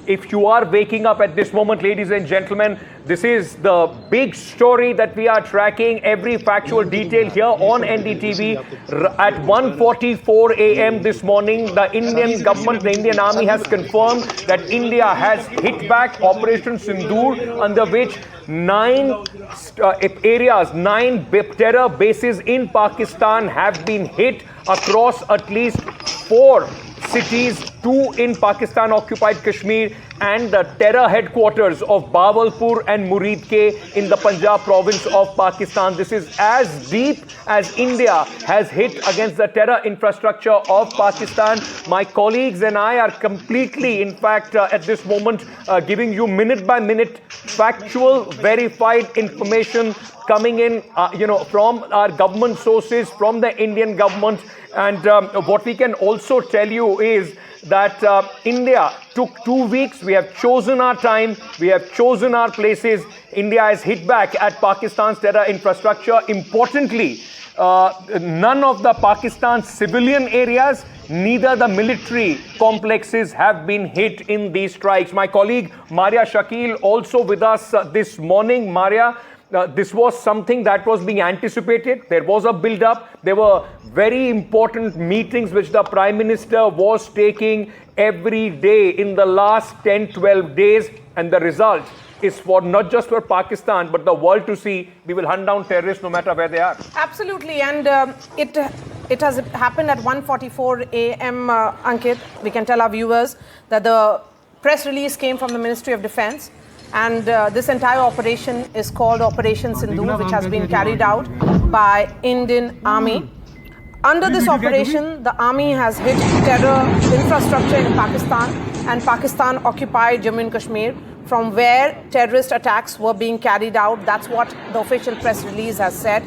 If you are waking up at this moment, ladies and gentlemen, this is the big story that we are tracking, every factual detail here on NDTV. At 1:44 a.m. this morning, the Indian government, the Indian Army has confirmed that India has hit back Operation Sindoor, under which nine terror bases in Pakistan have been hit across at least 4 cities, 2 in Pakistan-occupied Kashmir, and the terror headquarters of Bahawalpur and Muridke in the Punjab province of Pakistan. This is as deep as India has hit against the terror infrastructure of Pakistan. My colleagues and I are completely, in fact, at this moment, giving you minute-by-minute factual, verified information coming in, from our government sources, from the Indian government. And what we can also tell you is that India took 2 weeks. We have chosen our time. We have chosen our places. India has hit back at Pakistan's terror infrastructure. Importantly, none of the Pakistan's civilian areas, neither the military complexes have been hit in these strikes. My colleague Maria Shakil also with us this morning. Maria, this was something that was being anticipated. There was a build-up. There were very important meetings which the Prime Minister was taking every day in the last 10-12 days. And the result is for not just for Pakistan, but the world to see we will hunt down terrorists no matter where they are. Absolutely. And it has happened at 1:44 a.m., Ankit. We can tell our viewers that the press release came from the Ministry of Defence. And this entire operation is called Operation Sindoor, which has been carried out by Indian Army. Under this operation, the Army has hit terror infrastructure in Pakistan and Pakistan-occupied Jammu and Kashmir, from where terrorist attacks were being carried out. That's what the official press release has said.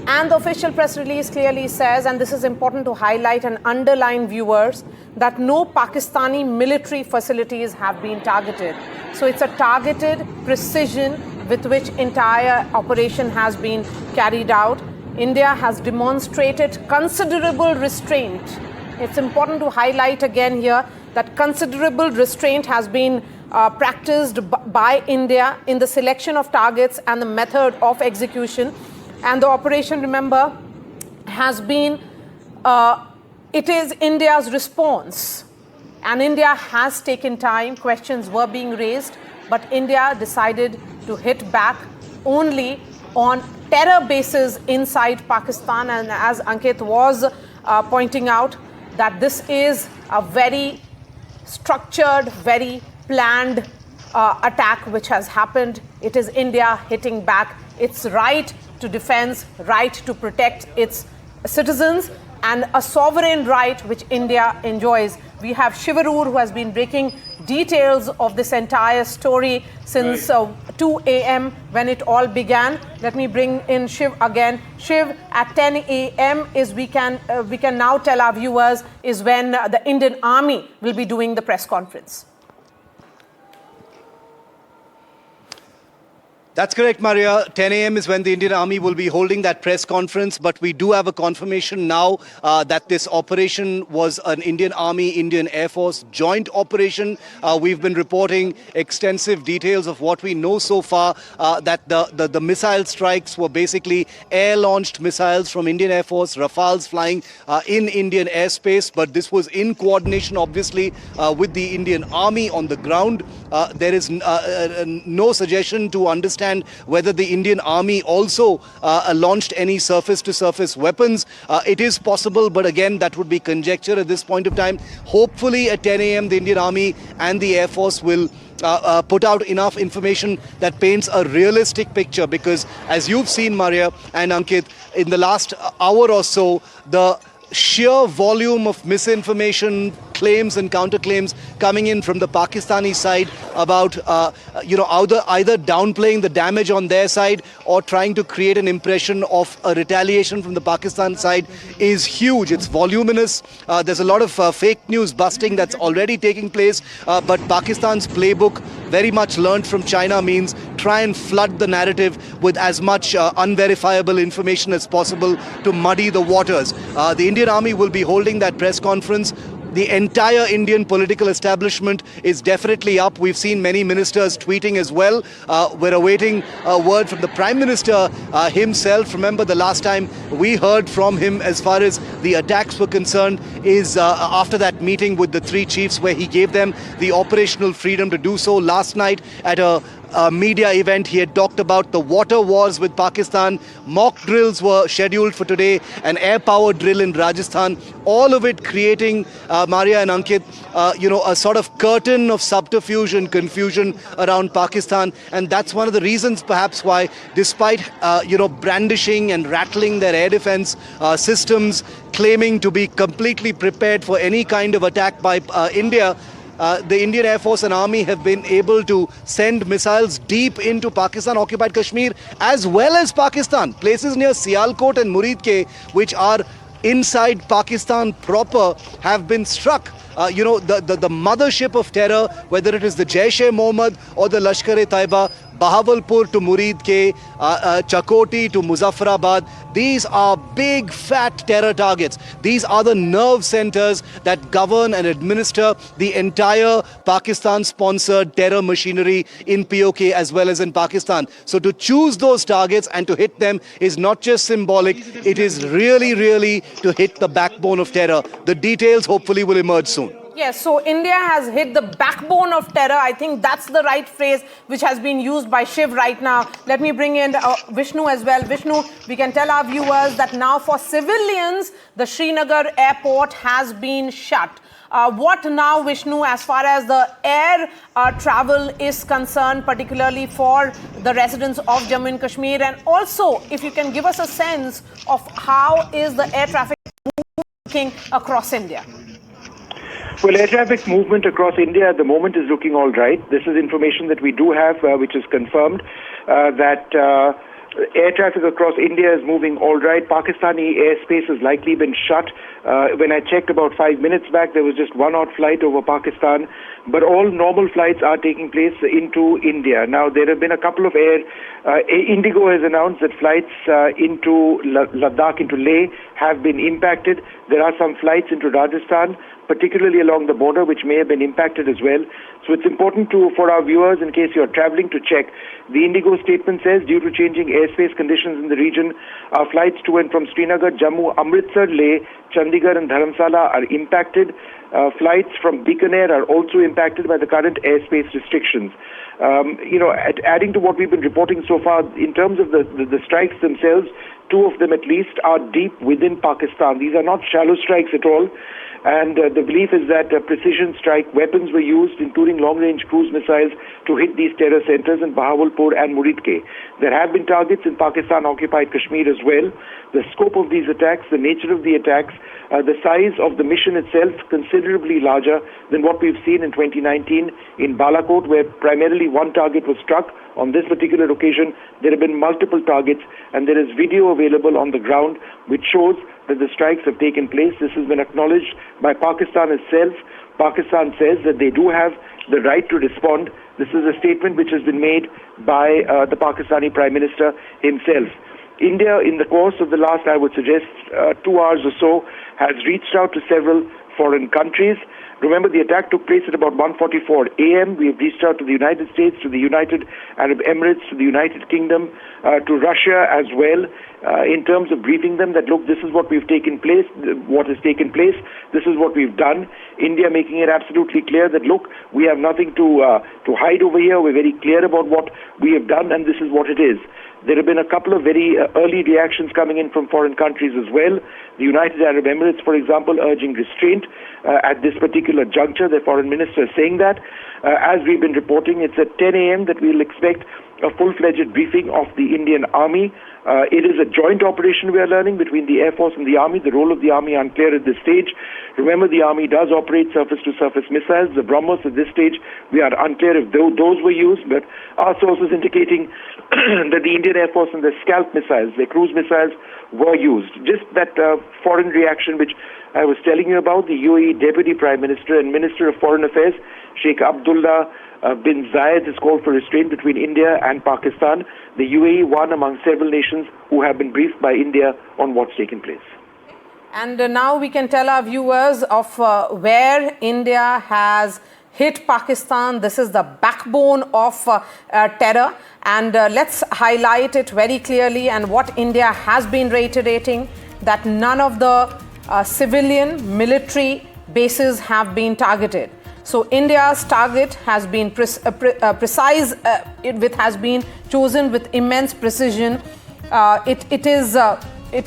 And the official press release clearly says, and this is important to highlight and underline, viewers, that no Pakistani military facilities have been targeted. So it's a targeted precision with which entire operation has been carried out. India has demonstrated considerable restraint. It's important to highlight again here that considerable restraint has been practiced by India in the selection of targets and the method of execution. And the operation, remember, has been, it is India's response. And India has taken time. Questions were being raised, but India decided to hit back only on terror bases inside Pakistan. And as Ankit was pointing out, that this is a very structured, very planned attack which has happened. It is India hitting back. Its right to defense, right to protect its citizens, and a sovereign right which India enjoys. We have Shiv Arur, who has been breaking details of this entire story since 2 a.m. when it all began. Let me bring in Shiv again. Shiv, at 10 a.m. is we can now tell our viewers is when the Indian Army will be doing the press conference. That's correct, Maria. 10 a.m. is when the Indian Army will be holding that press conference, but we do have a confirmation now that this operation was an Indian Army, Indian Air Force joint operation. We've been reporting extensive details of what we know so far, that the missile strikes were basically air-launched missiles from Indian Air Force, Rafales flying in Indian airspace, but this was in coordination, obviously, with the Indian Army on the ground. There is no suggestion to understand whether the Indian Army also launched any surface-to-surface weapons. It is possible, but again, that would be conjecture at this point of time. Hopefully at 10 a.m. the Indian Army and the Air Force will put out enough information that paints a realistic picture, because as you've seen, Maria and Ankit, in the last hour or so, the sheer volume of misinformation, claims and counterclaims coming in from the Pakistani side about, either downplaying the damage on their side or trying to create an impression of a retaliation from the Pakistan side is huge. It's voluminous. There's a lot of fake news busting that's already taking place. But Pakistan's playbook, very much learned from China, means try and flood the narrative with as much unverifiable information as possible to muddy the waters. The Indian Army will be holding that press conference the entire Indian political establishment is definitely up. We've seen many ministers tweeting as well. We're awaiting a word from the Prime Minister himself. Remember, the last time we heard from him as far as the attacks were concerned is after that meeting with the three chiefs where he gave them the operational freedom to do so. Last night at a media event, he had talked about the water wars with Pakistan. Mock drills were scheduled for today, an air power drill in Rajasthan, all of it creating, Maria and Ankit, a sort of curtain of subterfuge and confusion around Pakistan. And that's one of the reasons perhaps why, despite, brandishing and rattling their air defense systems, claiming to be completely prepared for any kind of attack by India, the Indian Air Force and Army have been able to send missiles deep into Pakistan-occupied Kashmir as well as Pakistan. Places near Sialkot and Muridke, which are inside Pakistan proper, have been struck. The mothership of terror, whether it is the Jaish-e-Mohammed or the Lashkar-e-Taiba, Bahawalpur to Muridke, Chakoti to Muzaffarabad, these are big fat terror targets. These are the nerve centers that govern and administer the entire Pakistan-sponsored terror machinery in POK as well as in Pakistan. So to choose those targets and to hit them is not just symbolic, it is really, really to hit the backbone of terror. The details hopefully will emerge soon. Yes, so India has hit the backbone of terror. I think that's the right phrase which has been used by Shiv right now. Let me bring in Vishnu as well. Vishnu, we can tell our viewers that now for civilians, the Srinagar airport has been shut. What now, Vishnu, as far as the air travel is concerned, particularly for the residents of Jammu and Kashmir? And also, if you can give us a sense of how is the air traffic moving across India? Well, air traffic movement across India at the moment is looking all right. This is information that we do have, which is confirmed, that air traffic across India is moving all right. Pakistani airspace has likely been shut. When I checked about 5 minutes back, there was just one odd flight over Pakistan, but all normal flights are taking place into India. Now, there have been a couple of Indigo has announced that flights into Ladakh, into Leh, have been impacted. There are some flights into Rajasthan, particularly along the border, which may have been impacted as well. So it's important for our viewers, in case you're traveling, to check. The Indigo statement says, due to changing airspace conditions in the region, our flights to and from Srinagar, Jammu, Amritsar, Leh, Chandigarh and Dharamsala are impacted. Flights from Bikaner are also impacted by the current airspace restrictions. Adding to what we've been reporting so far, in terms of the strikes themselves, 2 of them at least are deep within Pakistan. These are not shallow strikes at all. And the belief is that precision strike weapons were used, including long-range cruise missiles, to hit these terror centers in Bahawalpur and Muridke. There have been targets in Pakistan-occupied Kashmir as well. The scope of these attacks, the nature of the attacks, the size of the mission itself, considerably larger than what we've seen in 2019 in Balakot, where primarily one target was struck. On this particular occasion, there have been multiple targets, and there is video available on the ground which shows that the strikes have taken place. This has been acknowledged by Pakistan itself. Pakistan says that they do have the right to respond. This is a statement which has been made by the Pakistani Prime Minister himself. India, in the course of the last, I would suggest, 2 hours or so, has reached out to several foreign countries. Remember, the attack took place at about 1:44 a.m. We have reached out to the United States, to the United Arab Emirates, to the United Kingdom, to Russia as well, in terms of briefing them that, look, this is what we've taken place, what has taken place, this is what we've done. India making it absolutely clear that, look, we have nothing to hide over here. We're very clear about what we have done, and this is what it is. There have been a couple of very early reactions coming in from foreign countries as well. The United Arab Emirates, for example, urging restraint at this particular juncture. Their foreign minister is saying that. As we've been reporting, it's at 10 a.m. that we'll expect a full-fledged briefing of the Indian Army. It is a joint operation, we are learning, between the Air Force and the Army. The role of the Army unclear at this stage. Remember, the Army does operate surface-to-surface missiles. The BrahMos at this stage, we are unclear if those were used, but our sources indicating that the Indian Air Force and the Scalp missiles, their cruise missiles, were used. Just that foreign reaction which I was telling you about, the UAE Deputy Prime Minister and Minister of Foreign Affairs, Sheikh Abdullah bin Zayed, has called for restraint between India and Pakistan. The UAE, one among several nations who have been briefed by India on what's taken place. And now we can tell our viewers of where India has hit Pakistan. This is the backbone of terror. And let's highlight it very clearly, and what India has been reiterating, that none of the civilian military bases have been targeted. So India's target has been precise, it has been chosen with immense precision. It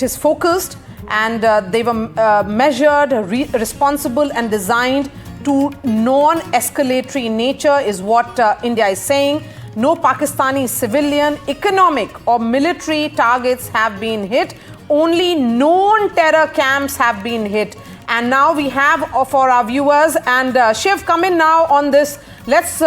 is focused, and they were measured, responsible and designed to non-escalatory nature is what India is saying. No Pakistani civilian, economic or military targets have been hit. Only known terror camps have been hit. And now we have for our viewers, and Shiv, come in now on this. Let's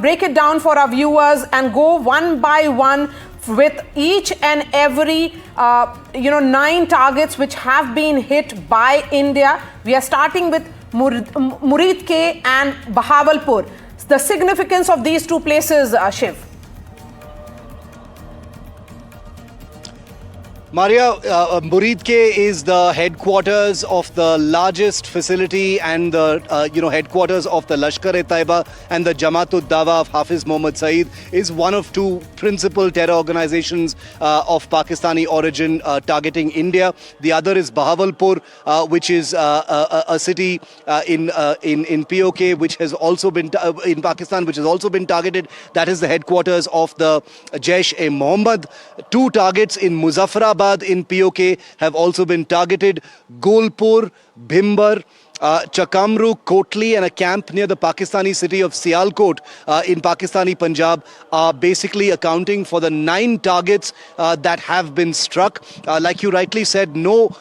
break it down for our viewers and go one by one with each and every 9 targets which have been hit by India. We are starting with Murid K and Bahawalpur. The significance of these two places, Shiv. Maria, Murid K is the headquarters of the largest facility and the headquarters of the Lashkar-e-Taiba, and the Jamaat-ud-Dawa of Hafiz Mohammad Saeed is one of 2 principal terror organizations of Pakistani origin targeting India. The other is Bahawalpur, which is a city in POK, which has also been in Pakistan, which has also been targeted. That is the headquarters of the Jaish-e-Mohammed. 2 targets in Muzaffarabad in POK have also been targeted. Gulpur, Bhimbar, Chakamru, Kotli, and a camp near the Pakistani city of Sialkot in Pakistani Punjab are basically accounting for the 9 targets that have been struck. Like you rightly said, no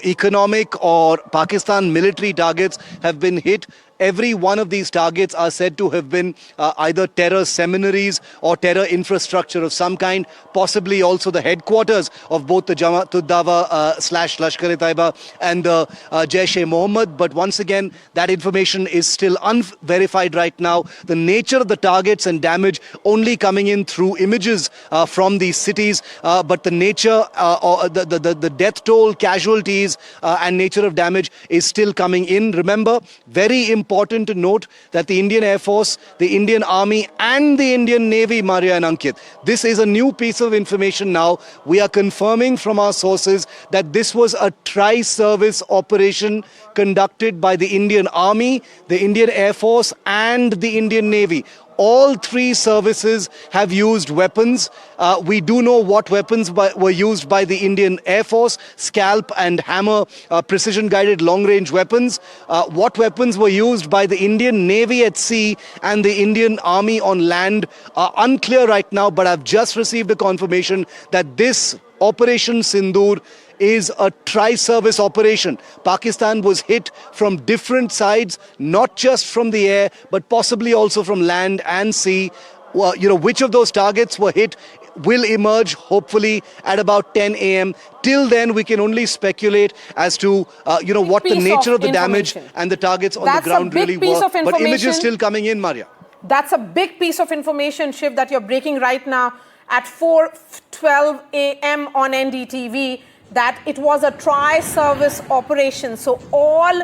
economic or Pakistan military targets have been hit. Every one of these targets are said to have been either terror seminaries or terror infrastructure of some kind, possibly also the headquarters of both the Jamaat-ud-Dawa / Lashkar-e-Taiba and the Jaish-e-Mohammed. But once again, that information is still unverified right now. The nature of the targets and damage only coming in through images from these cities, but the nature, the death toll, casualties and nature of damage is still coming in. Remember, very important to note that the Indian Air Force, the Indian Army and the Indian Navy, Maria and Ankit, this is a new piece of information now. We are confirming from our sources that this was a tri-service operation conducted by the Indian Army, the Indian Air Force and the Indian Navy. All 3 services have used weapons. We do know what weapons were used by the Indian Air Force: Scalp and Hammer, precision-guided long-range weapons. What weapons were used by the Indian Navy at sea and the Indian Army on land are unclear right now, but I've just received a confirmation that this Operation Sindoor is a tri-service operation. Pakistan was hit from different sides, not just from the air, but possibly also from land and sea. Which of those targets were hit will emerge hopefully at about 10 a.m. Till then, we can only speculate as to what the nature of the damage and the targets on the ground really were. But images still coming in, Maria. That's a big piece of information, Shiv, that you're breaking right now at 4:12 a.m. on NDTV. That it was a tri-service operation. So all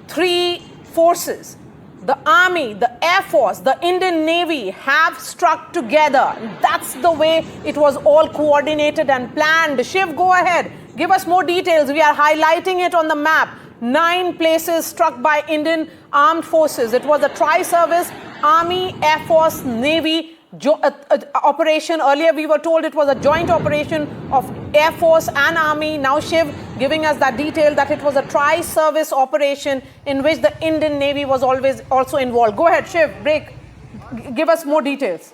3 forces, the Army, the Air Force, the Indian Navy have struck together. That's the way it was all coordinated and planned. Shiv, go ahead. Give us more details. We are highlighting it on the map. 9 places struck by Indian armed forces. It was a tri-service Army, Air Force, Navy operation. Earlier we were told it was a joint operation of Air Force and Army. Now Shiv giving us that detail that it was a tri-service operation in which the Indian Navy was always also involved. Go ahead, Shiv, give us more details.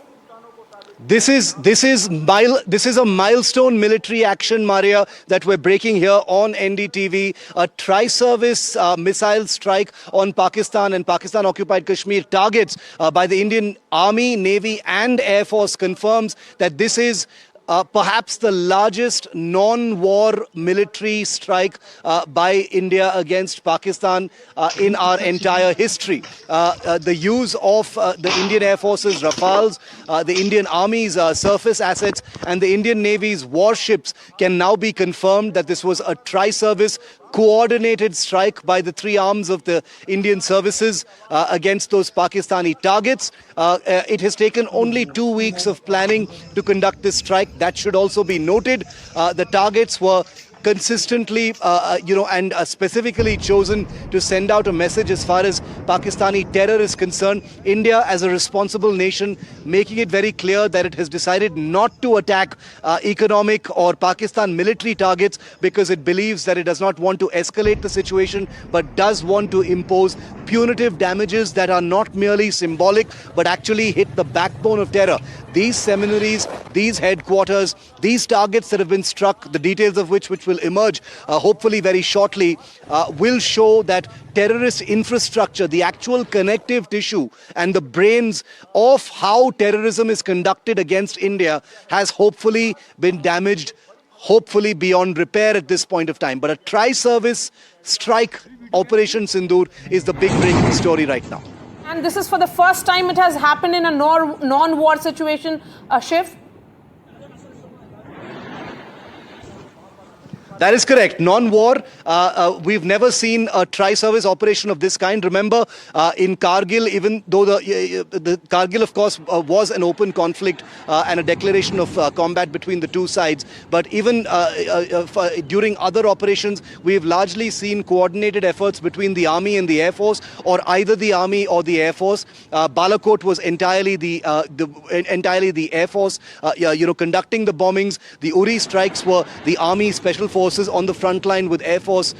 This is a milestone military action, Maria, that we're breaking here on NDTV. A tri-service missile strike on Pakistan and Pakistan-occupied Kashmir targets by the Indian Army, Navy and Air Force confirms that this is perhaps the largest non-war military strike by India against Pakistan in our entire history. The use of the Indian Air Force's Rafales, the Indian Army's surface assets and the Indian Navy's warships can now be confirmed that this was a tri-service coordinated strike by the three arms of the Indian services against those Pakistani targets. It has taken only 2 weeks of planning to conduct this strike. That should also be noted. The targets were consistently, and specifically chosen to send out a message as far as Pakistani terror is concerned. India, as a responsible nation, making it very clear that it has decided not to attack economic or Pakistan military targets because it believes that it does not want to escalate the situation, but does want to impose punitive damages that are not merely symbolic, but actually hit the backbone of terror. These seminaries, these headquarters, these targets that have been struck, the details of which will emerge hopefully very shortly, will show that terrorist infrastructure, the actual connective tissue and the brains of how terrorism is conducted against India has hopefully been damaged, hopefully beyond repair at this point of time. But a tri-service strike, Operation Sindoor, is the big breaking story right now. And this is for the first time it has happened in a non-war situation, Shiv? That is correct. Non-war. We've never seen a tri-service operation of this kind. Remember, in Kargil, even though the Kargil, of course, was an open conflict and a declaration of combat between the two sides. But even during other operations, we've largely seen coordinated efforts between the Army and the Air Force, or either the Army or the Air Force. Balakot was entirely the Air Force, conducting the bombings. The Uri strikes were the Army Special Forces on the front line with Air Force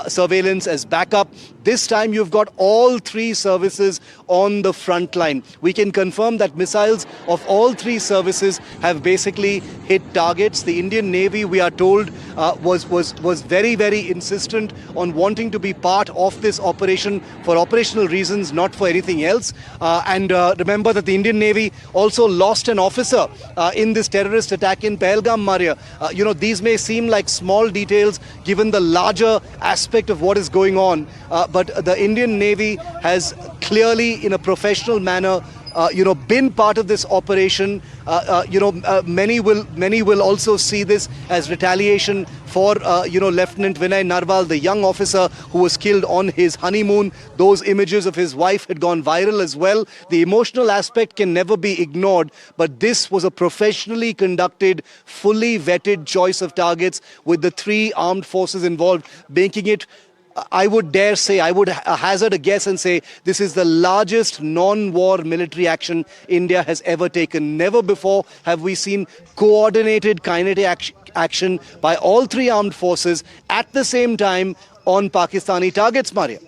surveillance as backup. This time you've got all three services on the front line. We can confirm that missiles of all three services have basically hit targets. The Indian Navy, we are told, was very, very insistent on wanting to be part of this operation for operational reasons, not for anything else. And remember that the Indian Navy also lost an officer in this terrorist attack in Pahalgam, Maria. These may seem like small details given the larger aspect of what is going on, but the Indian Navy has clearly, in a professional manner, been part of this operation. Many will also see this as retaliation for, Lieutenant Vinay Narwal, the young officer who was killed on his honeymoon. Those images of his wife had gone viral as well. The emotional aspect can never be ignored, but this was a professionally conducted, fully vetted choice of targets with the three armed forces involved, making it, I would dare say, I would hazard a guess and say this is the largest non-war military action India has ever taken. Never before have we seen coordinated kinetic action by all three armed forces at the same time on Pakistani targets, Maria.